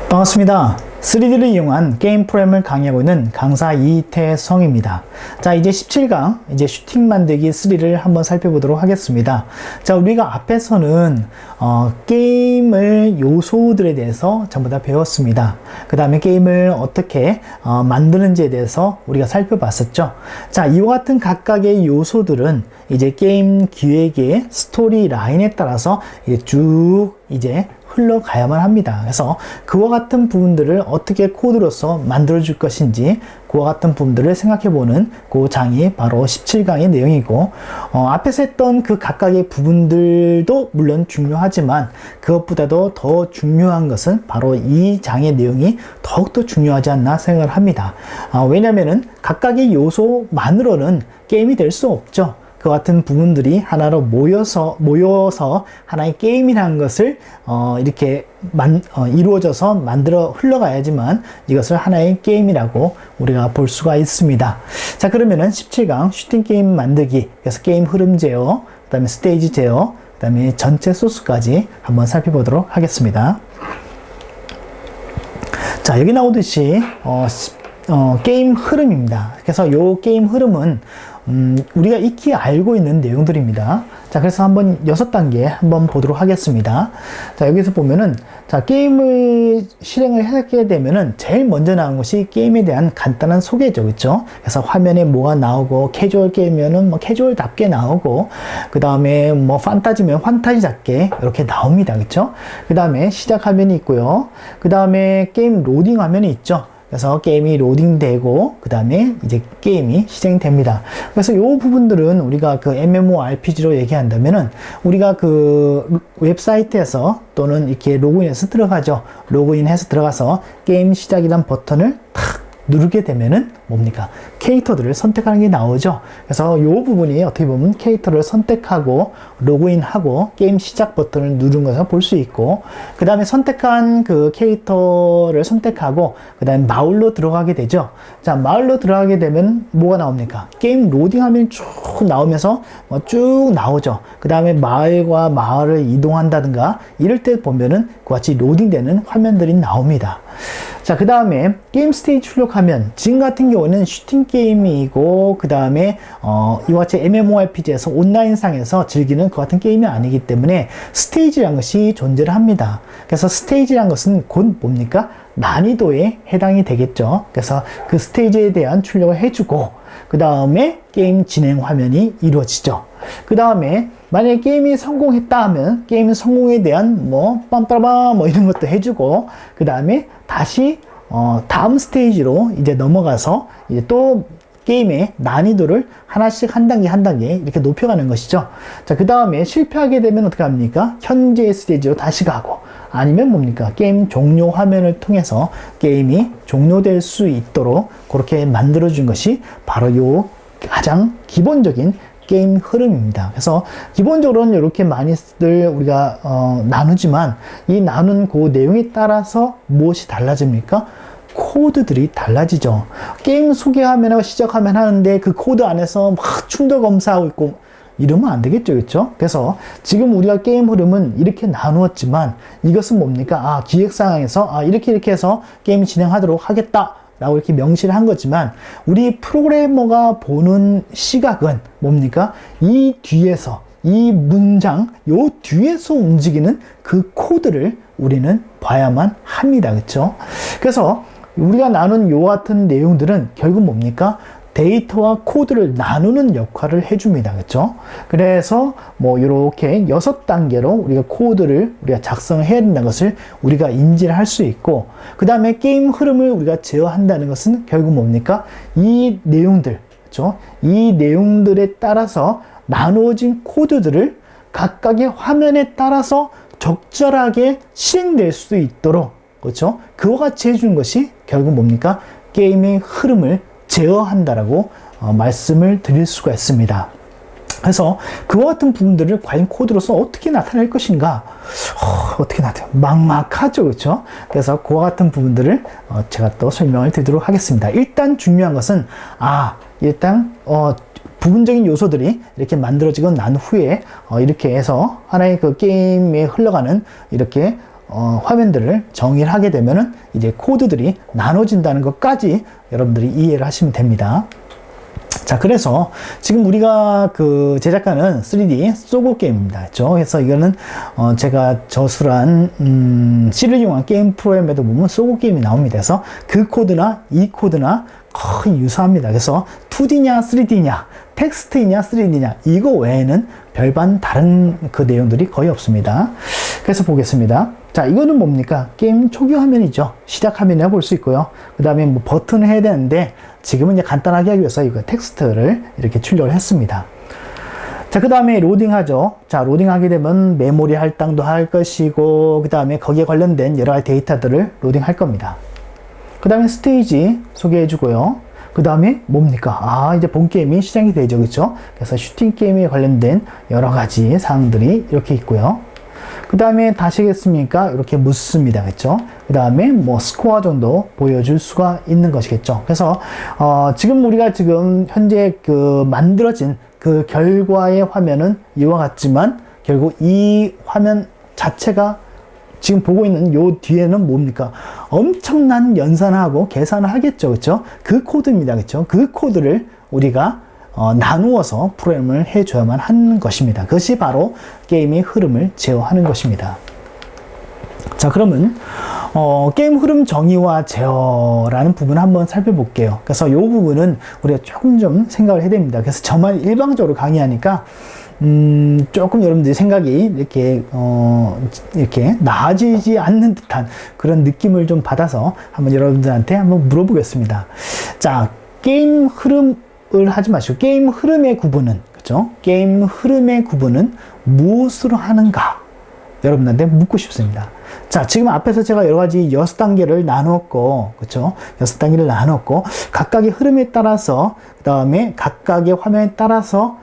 반갑습니다. 3D를 이용한 게임 프로그램을 강의하고 있는 강사 이태성입니다. 자, 이제 17강, 이제 슈팅 만들기 3를 한번 살펴보도록 하겠습니다. 자, 우리가 앞에서는 게임을 요소들에 대해서 전부 다 배웠습니다. 그 다음에 게임을 어떻게 만드는지에 대해서 우리가 살펴봤었죠. 자, 이와 같은 각각의 요소들은 이제 게임 기획의 스토리 라인에 따라서 이제 쭉 흘러가야만 합니다. 그래서 그와 같은 부분들을 어떻게 코드로서 만들어 줄 것인지 그와 같은 부분들을 생각해보는 그 장이 바로 17강의 내용이고, 앞에서 했던 그 각각의 부분들도 물론 중요하지만 그것보다도 더 중요한 것은 바로 이 장의 내용이 더욱더 중요하지 않나 생각을 합니다. 왜냐면은 각각의 요소만으로는 게임이 될 수 없죠. 그 같은 부분들이 하나로 모여서 하나의 게임이라는 것을 이렇게 이루어져서 만들어 흘러가야지만 이것을 하나의 게임이라고 우리가 볼 수가 있습니다. 자, 그러면은 17강 슈팅 게임 만들기, 그래서 게임 흐름 제어, 그 다음에 스테이지 제어, 그 다음에 전체 소스까지 한번 살펴보도록 하겠습니다. 자, 여기 나오듯이 게임 흐름입니다. 그래서 이 게임 흐름은 우리가 익히 알고 있는 내용들입니다. 자, 그래서 한번 6단계 한번 보도록 하겠습니다. 자, 여기서 보면은, 자, 게임을 실행을 하게 되면은 제일 먼저 나오는 것이 게임에 대한 간단한 소개죠. 그렇죠? 그래서 화면에 뭐가 나오고, 캐주얼 게임이면은 뭐 캐주얼답게 나오고, 그 다음에 뭐 판타지면 판타지답게 이렇게 나옵니다. 그렇죠? 그 다음에 시작 화면이 있고요. 그 다음에 게임 로딩 화면이 있죠. 그래서 게임이 로딩되고 그 다음에 이제 게임이 실행됩니다. 그래서 이 부분들은 우리가 그 MMORPG로 얘기한다면은 우리가 그 웹사이트에서 또는 이렇게 로그인해서 들어가죠. 로그인해서 들어가서 게임 시작이란 버튼을 탁 누르게 되면은 뭡니까? 캐릭터들을 선택하는 게 나오죠. 그래서 이 부분이 어떻게 보면 캐릭터를 선택하고 로그인하고 게임 시작 버튼을 누른 것을 볼 수 있고, 그 다음에 선택한 그 캐릭터를 선택하고 그 다음에 마을로 들어가게 되죠. 자, 마을로 들어가게 되면 뭐가 나옵니까? 게임 로딩 화면이 쭉 나오면서 쭉 나오죠. 그 다음에 마을과 마을을 이동한다든가 이럴 때 보면은 그같이 로딩되는 화면들이 나옵니다. 자, 그 다음에 게임 스테이지 출력하면 지금 같은 경우는 슈팅 게임이고, 그 다음에 이와 같이 MMORPG에서 온라인상에서 즐기는 그 같은 게임이 아니기 때문에 스테이지라는 것이 존재를 합니다. 그래서 스테이지라는 것은 곧 뭡니까? 난이도에 해당이 되겠죠. 그래서 그 스테이지에 대한 출력을 해주고 그 다음에 게임 진행 화면이 이루어지죠. 그 다음에 만약에 게임이 성공했다 하면 게임 성공에 대한 빰빠라밤 이런 것도 해주고, 그 다음에 다시 다음 스테이지로 이제 넘어가서 이제 또 게임의 난이도를 하나씩 한 단계 한 단계 이렇게 높여가는 것이죠. 자, 그 다음에 실패하게 되면 어떻게 합니까? 현재 스테이지로 다시 가고, 아니면 뭡니까? 게임 종료 화면을 통해서 게임이 종료될 수 있도록 그렇게 만들어준 것이 바로 요 가장 기본적인 게임 흐름입니다. 그래서 기본적으로는 이렇게 많이들 우리가 나누지만 이 나눈 그 내용에 따라서 무엇이 달라집니까? 코드들이 달라지죠. 게임 소개하면 시작하면 하는데 그 코드 안에서 막 충돌 검사하고 있고 이러면 안 되겠죠. 그렇죠? 그래서 지금 우리가 게임 흐름은 이렇게 나누었지만 이것은 뭡니까? 기획 상황에서 이렇게 해서 게임 진행하도록 하겠다 라고 이렇게 명시를 한 거지만, 우리 프로그래머가 보는 시각은 뭡니까? 이 뒤에서, 이 문장, 요 뒤에서 움직이는 그 코드를 우리는 봐야만 합니다. 그렇죠? 그래서 우리가 나눈 요 같은 내용들은 결국 뭡니까? 데이터와 코드를 나누는 역할을 해줍니다. 그렇죠? 그래서 이렇게 6단계로 우리가 코드를 우리가 작성을 해야 된다는 것을 우리가 인지를 할 수 있고, 그 다음에 게임 흐름을 우리가 제어한다는 것은 결국 뭡니까? 이 내용들, 그렇죠? 이 내용들에 따라서 나누어진 코드들을 각각의 화면에 따라서 적절하게 실행될 수 있도록, 그렇죠? 그와 같이 해주는 것이 결국 뭡니까? 게임의 흐름을 제어한다라고 말씀을 드릴 수가 있습니다. 그래서 그와 같은 부분들을 과연 코드로서 어떻게 나타낼 것인가? 어떻게 나타나요? 막막하죠. 그렇죠? 그래서 그와 같은 부분들을 제가 또 설명을 드리도록 하겠습니다. 일단 중요한 것은 일단 부분적인 요소들이 이렇게 만들어지고 난 후에 이렇게 해서 하나의 그 게임에 흘러가는 이렇게 화면들을 정의를 하게 되면은 이제 코드들이 나눠진다는 것까지 여러분들이 이해를 하시면 됩니다. 자, 그래서 지금 우리가 그 제작하는 3D 소고 게임입니다. 그렇죠? 그래서 이거는 제가 저술한 C를 이용한 게임 프로그램에도 보면 소고 게임이 나옵니다. 그래서 그 코드나 이 코드나 거의 유사합니다. 그래서 2D냐 3D냐 텍스트이냐 3D냐 이거 외에는 별반 다른 그 내용들이 거의 없습니다. 그래서 보겠습니다. 자, 이거는 뭡니까? 게임 초기 화면이죠. 시작 화면이라 볼 수 있고요. 그 다음에 뭐 버튼을 해야 되는데 지금은 이제 간단하게 하기 위해서 이거 텍스트를 이렇게 출력을 했습니다. 자, 그 다음에 로딩하죠. 자, 로딩하게 되면 메모리 할당도 할 것이고, 그 다음에 거기에 관련된 여러 가지 데이터들을 로딩할 겁니다. 그 다음에 스테이지 소개해 주고요. 그 다음에 뭡니까? 아, 이제 본 게임이 시작이 되죠. 그렇죠? 그래서 슈팅 게임에 관련된 여러 가지 사항들이 이렇게 있고요. 그 다음에 다시겠습니까? 이렇게 묻습니다. 그렇죠? 그 다음에 뭐 스코어 정도 보여줄 수가 있는 것이겠죠. 그래서 지금 우리가 지금 현재 그 만들어진 그 결과의 화면은 이와 같지만 결국 이 화면 자체가 지금 보고 있는 요 뒤에는 뭡니까? 엄청난 연산하고 계산을 하겠죠. 그렇죠? 그 코드입니다. 그렇죠? 그 코드를 우리가 나누어서 프로그램을 해줘야만 하는 것입니다. 그것이 바로 게임의 흐름을 제어하는 것입니다. 자, 그러면 게임 흐름 정의와 제어라는 부분을 한번 살펴볼게요. 그래서 이 부분은 우리가 조금 좀 생각을 해야 됩니다. 그래서 저만 일방적으로 강의하니까 조금 여러분들이 생각이 이렇게 나아지지 않는 듯한 그런 느낌을 좀 받아서 한번 여러분들한테 한번 물어보겠습니다. 자, 게임 흐름을 하지 마시고 게임 흐름의 구분은, 그렇죠? 게임 흐름의 구분은 무엇으로 하는가? 여러분한테 묻고 싶습니다. 자, 지금 앞에서 제가 여러 가지 6단계를 나눴고, 그렇죠? 6단계를 나눴고, 각각의 흐름에 따라서, 그 다음에 각각의 화면에 따라서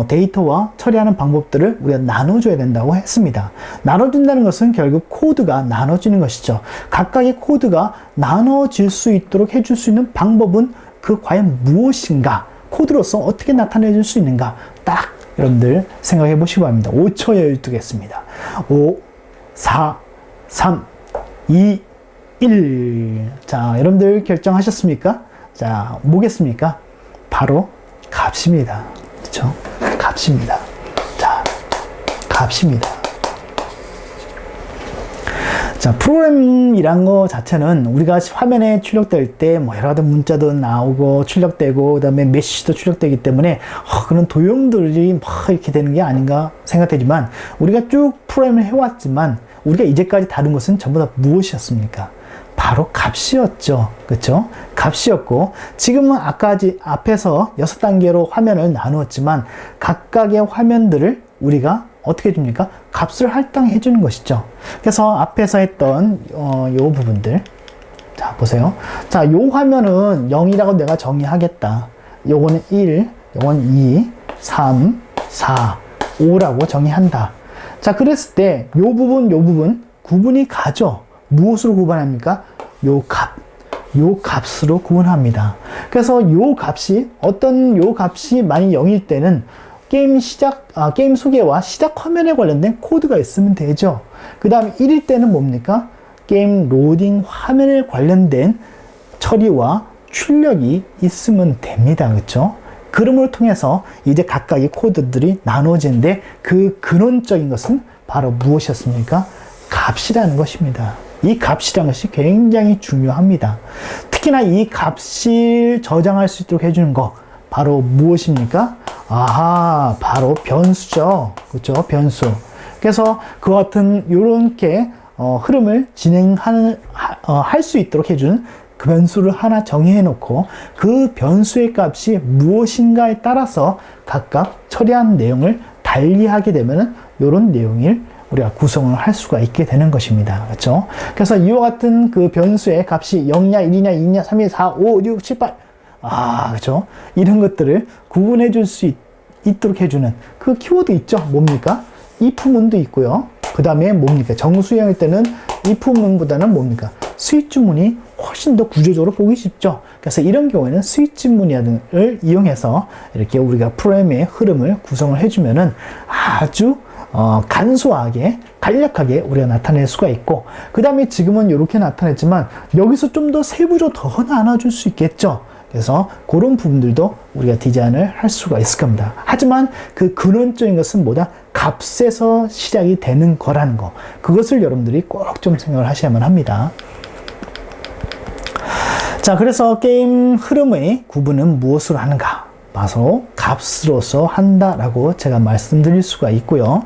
데이터와 처리하는 방법들을 우리가 나눠줘야 된다고 했습니다. 나눠준다는 것은 결국 코드가 나눠지는 것이죠. 각각의 코드가 나눠질 수 있도록 해줄 수 있는 방법은 그 과연 무엇인가? 코드로서 어떻게 나타내줄 수 있는가? 딱 여러분들 생각해 보시기 바랍니다. 5초 여유 두겠습니다. 5, 4, 3, 2, 1. 자, 여러분들 결정하셨습니까? 자, 뭐겠습니까? 바로 값입니다. 그렇죠? 값입니다. 자, 값입니다. 자, 프로그램이란 거 자체는 우리가 화면에 출력될 때 뭐 여러 가지 문자도 나오고 출력되고 그다음에 메시지도 출력되기 때문에 그런 도형들이 막 이렇게 되는 게 아닌가 생각되지만 우리가 쭉 프로그램을 해왔지만 우리가 이제까지 다룬 것은 전부 다 무엇이었습니까? 바로 값이었죠. 그렇죠? 값이었고 지금은 아까지 앞에서 6단계로 화면을 나누었지만 각각의 화면들을 우리가 어떻게 해줍니까? 값을 할당해 주는 것이죠. 그래서 앞에서 했던 요 부분들 자 보세요. 자, 요 화면은 0이라고 내가 정의하겠다. 요거는 1, 요건 2, 3, 4, 5라고 정의한다. 자, 그랬을 때 요 부분 구분이 가죠. 무엇으로 구분합니까? 요 값으로 구분합니다. 그래서 요 값이 요 값이 만약 0일 때는 게임 소개와 시작 화면에 관련된 코드가 있으면 되죠. 그 다음 1일 때는 뭡니까? 게임 로딩 화면에 관련된 처리와 출력이 있으면 됩니다. 그렇죠? 그름을 통해서 이제 각각의 코드들이 나눠지는데 그 근원적인 것은 바로 무엇이었습니까? 값이라는 것입니다. 이 값이라는 것이 굉장히 중요합니다. 특히나 이 값을 저장할 수 있도록 해주는 것 바로 무엇입니까? 아하, 바로 변수죠. 그렇죠? 변수. 그래서 그와 같은 요렇게 흐름을 할 수 있도록 해주는 그 변수를 하나 정의해 놓고 그 변수의 값이 무엇인가에 따라서 각각 처리한 내용을 달리하게 되면은 요런 내용을 우리가 구성을 할 수가 있게 되는 것입니다. 그렇죠? 그래서 이와 같은 그 변수의 값이 0냐, 1이냐, 2냐, 3이 4, 5, 6, 7, 8 그렇죠? 이런 것들을 구분해 줄 수 있도록 해주는 그 키워드 있죠? 뭡니까? if문도 있고요. 그 다음에 뭡니까? 정수형일 때는 if문보다는 뭡니까? 스위치문이 훨씬 더 구조적으로 보기 쉽죠. 그래서 이런 경우에는 스위치문을 이용해서 이렇게 우리가 프로그램의 흐름을 구성을 해주면은 아주 간소하게 간략하게 우리가 나타낼 수가 있고, 그 다음에 지금은 이렇게 나타냈지만 여기서 좀 더 세부적으로 더 나눠줄 수 있겠죠. 그래서 그런 부분들도 우리가 디자인을 할 수가 있을 겁니다. 하지만 그 근원적인 것은 뭐다? 값에서 시작이 되는 거라는 거. 그것을 여러분들이 꼭 좀 생각을 하셔야만 합니다. 자, 그래서 게임 흐름의 구분은 무엇으로 하는가? 바로 값으로서 한다라고 제가 말씀드릴 수가 있고요.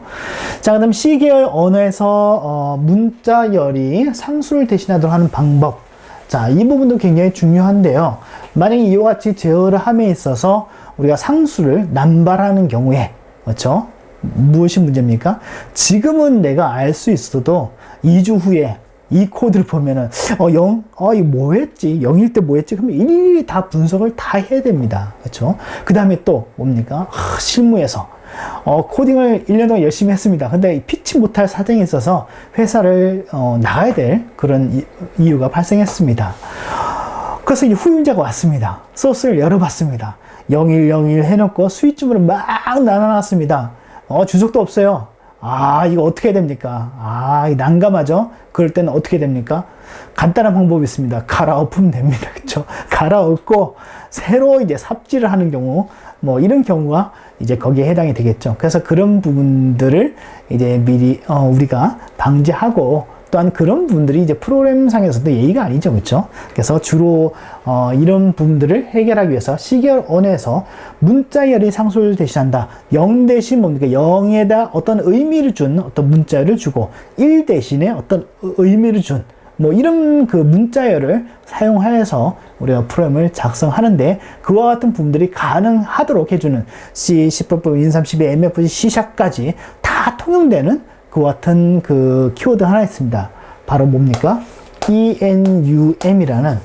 자, 그 다음 C계열 언어에서 문자열이 상수를 대신하도록 하는 방법. 자, 이 부분도 굉장히 중요한데요. 만약에 이와 같이 제어를 함에 있어서 우리가 상수를 남발하는 경우에, 그렇죠? 무엇이 문제입니까? 지금은 내가 알 수 있어도 2주 후에 이 코드를 보면은, 이거 뭐 했지? 0일 때 뭐 했지? 그러면 일일이 다 분석을 다 해야 됩니다. 그렇죠? 그 다음에 또 뭡니까? 실무에서 코딩을 1년 동안 열심히 했습니다. 근데 피치 못할 사정이 있어서 회사를 나가야 될 그런 이유가 발생했습니다. 그래서 이제 후임자가 왔습니다. 소스를 열어봤습니다. 0101 해놓고 수익주문을 막 나눠놨습니다. 주석도 없어요. 이거 어떻게 해야 됩니까? 난감하죠? 그럴 때는 어떻게 됩니까? 간단한 방법이 있습니다. 갈아엎으면 됩니다. 그쵸? 갈아엎고, 새로 이제 삽질을 하는 경우, 뭐, 이런 경우가 이제 거기에 해당이 되겠죠. 그래서 그런 부분들을 이제 미리, 우리가 방지하고, 또한 그런 부분들이 이제 프로그램상에서도 예의가 아니죠. 그렇죠? 그래서 주로 이런 부분들을 해결하기 위해서 C계열 언어에서 문자열이 상수를 대신한다. 0 대신 뭡니까? 0에다 어떤 의미를 준 어떤 문자열을 주고 1 대신에 어떤 의미를 준 뭐 이런 그 문자열을 사용하여서 우리가 프로그램을 작성하는데 그와 같은 부분들이 가능하도록 해주는 C, C++, Win32, MFG, C#까지 다 통용되는 그와 같은 그 키워드 하나 있습니다. 바로 뭡니까? enum이라는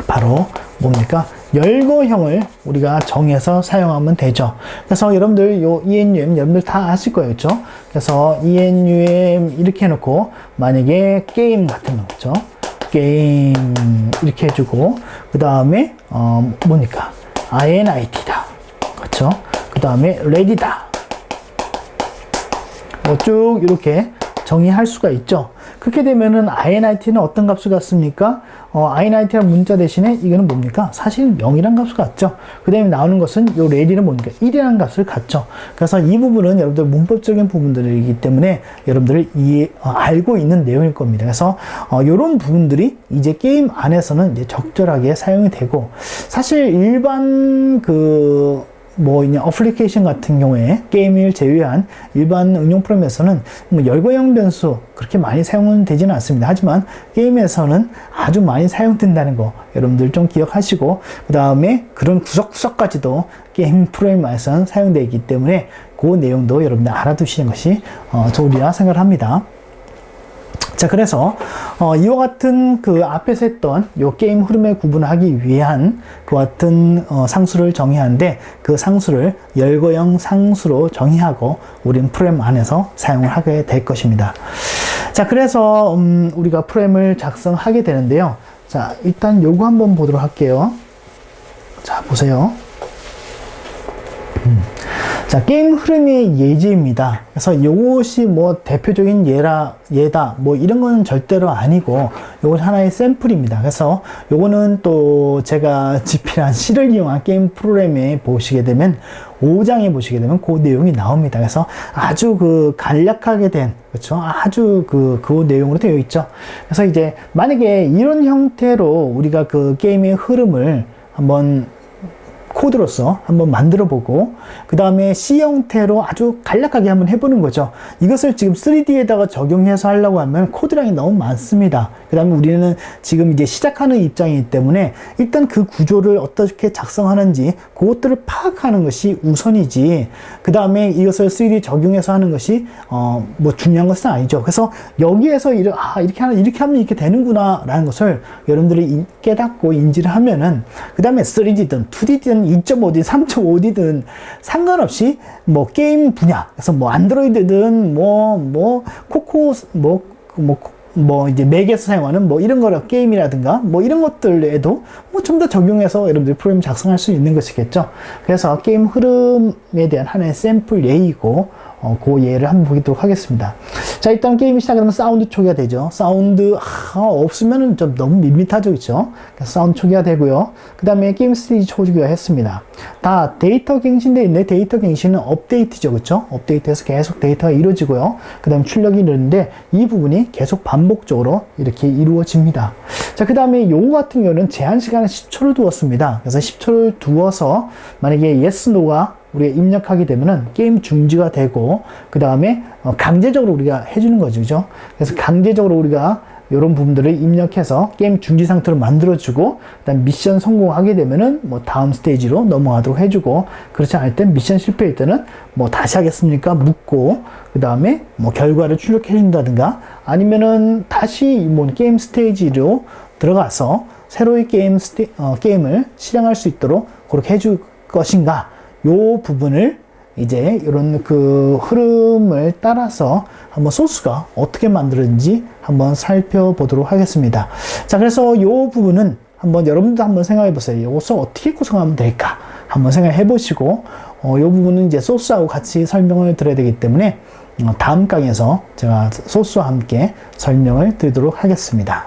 바로 뭡니까? 열거형을 우리가 정해서 사용하면 되죠. 그래서 여러분들 요 enum 여러분들 다 아실 거예요. 그렇죠? 그래서 enum 이렇게 해놓고 만약에 게임 같은 거 그렇죠? 게임 이렇게 해주고 그 다음에 뭡니까? init다. 그렇죠? 그 다음에 ready다. 쭉 이렇게 정의할 수가 있죠. 그렇게 되면은 init는 어떤 값을 갖습니까? init라는 문자 대신에 이거는 뭡니까? 사실 0이라는 값을 갖죠. 그 다음에 나오는 것은 요 ready는 뭡니까? 1이라는 값을 갖죠. 그래서 이 부분은 여러분들 문법적인 부분들이기 때문에 여러분들이 알고 있는 내용일 겁니다. 그래서 이런 부분들이 이제 게임 안에서는 이제 적절하게 사용이 되고 사실 일반 이제 어플리케이션 같은 경우에 게임을 제외한 일반 응용 프로그램에서는 뭐 열거형 변수 그렇게 많이 사용은 되지는 않습니다. 하지만 게임에서는 아주 많이 사용된다는 거 여러분들 좀 기억하시고 그 다음에 그런 구석구석까지도 게임 프로그램에서는 사용되어 있기 때문에 그 내용도 여러분들 알아두시는 것이 좋으리라 생각을 합니다. 자, 그래서 이와 같은 그 앞에서 했던 요 게임 흐름을 구분하기 위한 그와 같은 상수를 정의하는데 그 상수를 열거형 상수로 정의하고 우리는 프로그램 안에서 사용을 하게 될 것입니다. 자, 그래서 우리가 프로그램을 작성하게 되는데요. 자, 일단 요거 한번 보도록 할게요. 자, 보세요. 자, 게임 흐름의 예제입니다. 그래서 이것이 뭐 대표적인 예다, 뭐 이런 건 절대로 아니고, 이건 하나의 샘플입니다. 그래서 요거는 또 제가 집필한 C를 이용한 게임 프로그램에 보시게 되면, 5장에 보시게 되면 그 내용이 나옵니다. 그래서 아주 간략하게 된, 그렇죠? 아주 그 내용으로 되어 있죠. 그래서 이제 만약에 이런 형태로 우리가 그 게임의 흐름을 한번 코드로서 한번 만들어 보고 그 다음에 C 형태로 아주 간략하게 한번 해보는 거죠. 이것을 지금 3D에다가 적용해서 하려고 하면 코드량이 너무 많습니다. 그 다음에 우리는 지금 이제 시작하는 입장이기 때문에 일단 그 구조를 어떻게 작성하는지 그것들을 파악하는 것이 우선이지 그 다음에 이것을 3D 적용해서 하는 것이 뭐 중요한 것은 아니죠. 그래서 여기에서 이렇게 하면 이렇게 되는구나 라는 것을 여러분들이 깨닫고 인지를 하면은 그 다음에 3D든 2D든 2.5D, 3.5D든 상관없이 뭐 게임 분야, 그래서 뭐 안드로이드든 코코 이제 맥에서 사용하는 뭐 이런 거를 게임이라든가 뭐 이런 것들에도 뭐 좀 더 적용해서 여러분들 프로그램 작성할 수 있는 것이겠죠. 그래서 게임 흐름에 대한 하나의 샘플 예이고 그 예를 한번 보도록 하겠습니다. 자, 일단 게임이 시작하면 사운드 초기화 되죠. 사운드 없으면은 좀 너무 밋밋하죠, 그렇죠? 사운드 초기화 되고요. 그 다음에 게임 스테이지 초기화 했습니다. 다 데이터 갱신되어 있는데 데이터 갱신은 업데이트죠, 그렇죠? 업데이트해서 계속 데이터가 이루어지고요. 그 다음에 출력이 이루어지는데 이 부분이 계속 반복적으로 이렇게 이루어집니다. 자, 그 다음에 요거 같은 경우는 제한 시간을 10초를 두었습니다. 그래서 10초를 두어서 만약에 yes, no가 우리가 입력하게 되면은 게임 중지가 되고, 그 다음에 강제적으로 우리가 해주는 거죠, 그죠? 그래서 강제적으로 우리가 이런 부분들을 입력해서 게임 중지 상태로 만들어주고, 그다음 미션 성공하게 되면은 뭐 다음 스테이지로 넘어가도록 해주고, 그렇지 않을 땐 미션 실패일 때는 뭐 다시 하겠습니까? 묻고, 그 다음에 뭐 결과를 출력해준다든가, 아니면은 다시 뭐 게임 스테이지로 들어가서 새로운 게임을 실행할 수 있도록 그렇게 해줄 것인가? 요 부분을 이제 이런 그 흐름을 따라서 한번 소스가 어떻게 만들어진지 한번 살펴보도록 하겠습니다. 자, 그래서 요 부분은 한번 여러분도 한번 생각해 보세요. 이것을 어떻게 구성하면 될까? 한번 생각해 보시고, 요 부분은 이제 소스하고 같이 설명을 드려야 되기 때문에 다음 강의에서 제가 소스와 함께 설명을 드리도록 하겠습니다.